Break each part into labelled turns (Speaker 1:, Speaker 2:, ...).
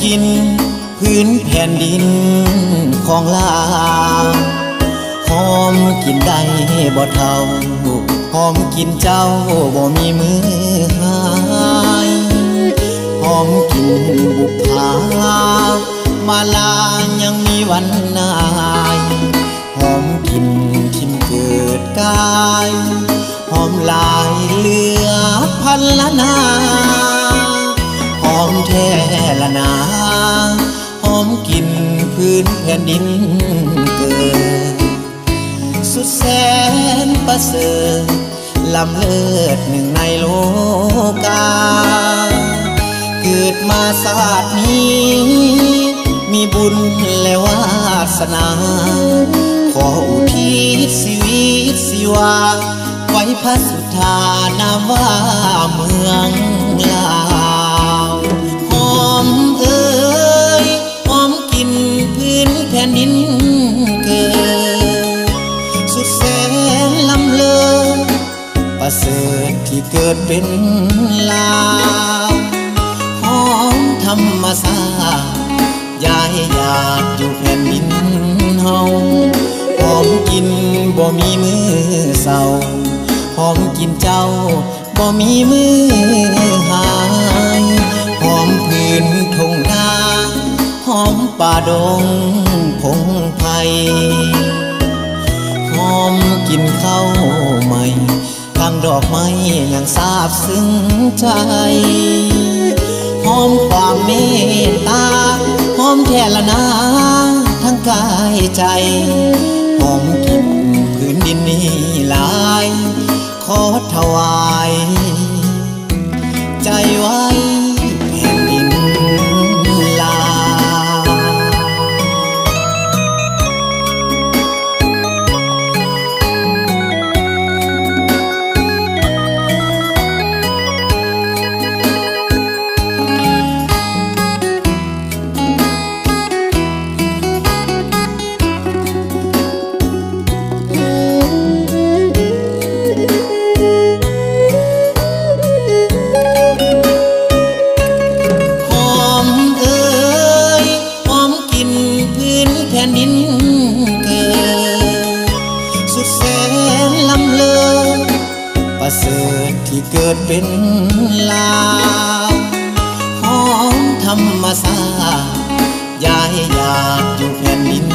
Speaker 1: กินพื้นแผ่นดินของลาวหอมกินได้บ่เท่าหอมกินเจ้าบ่มีมือหายหอมกินบุพามาลายังมีวันนายหอมกินทิมเกิดกายหอมลายเหลือพันละนาหอมแท้ละนาหอมกินพื้นแผ่นดินเกิดสุดแสนประเสริฐล้ำเลิศหนึ่งในโลกาเกิดมาศาสตร์นี้มีบุญและวาสนาขออุทิศชีวิตชีวาไว้พระสุธานามว่าเมืองลาวหอมเอ่ยหอมกินพื้นแผ่นดินเกิดสุดแสนล้ำเลิศประเสริฐที่เกิดเป็นลาวหอมธรรมศาสตร์ยายอยากอยู่แผ่นดินเฮาหอมกินบ่มีมือเศร้าหอมกินเจ้าบ่มีมือหายหอมพื้นทุ่งนาหอมป่าดงพงไผ่หอมกินข้าวใหม่ทางดอกไม้ยังซาบซึ้งใจหอมความเมตตาหอมแท้ละนาทั้งกายใจหอมกินพื้นดินนี้หลายขอถวายใจไว้แผ่นดินลาวประเสริฐที่เกิดเป็นลาวหอมธรรมศาสตร์ยายอยากอยู่แผ่นดิน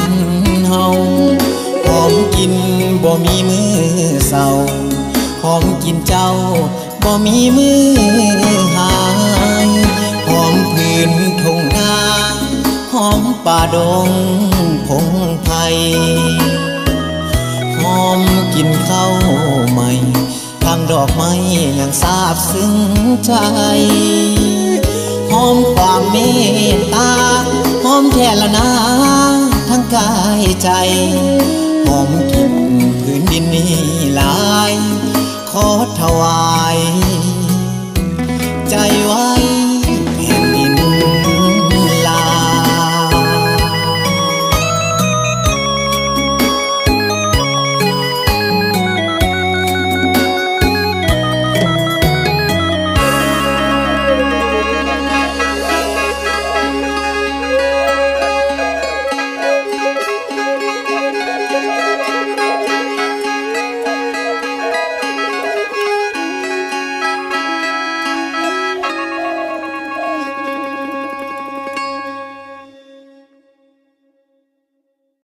Speaker 1: เฮาหอมกินบ่มีมือเศร้าหอมกินเจ้าบ่มีมือหายหอมพื้นทุ่งนาหอมป่าดงพงไผ่หอมกินข้าวใหม่ทางดอกไม้ยังซาบซึ้งใจหอมความเมตตาหอมแท้ละนาทั้งกายใจหอมกินพื้นดินนี้หลายขอถวา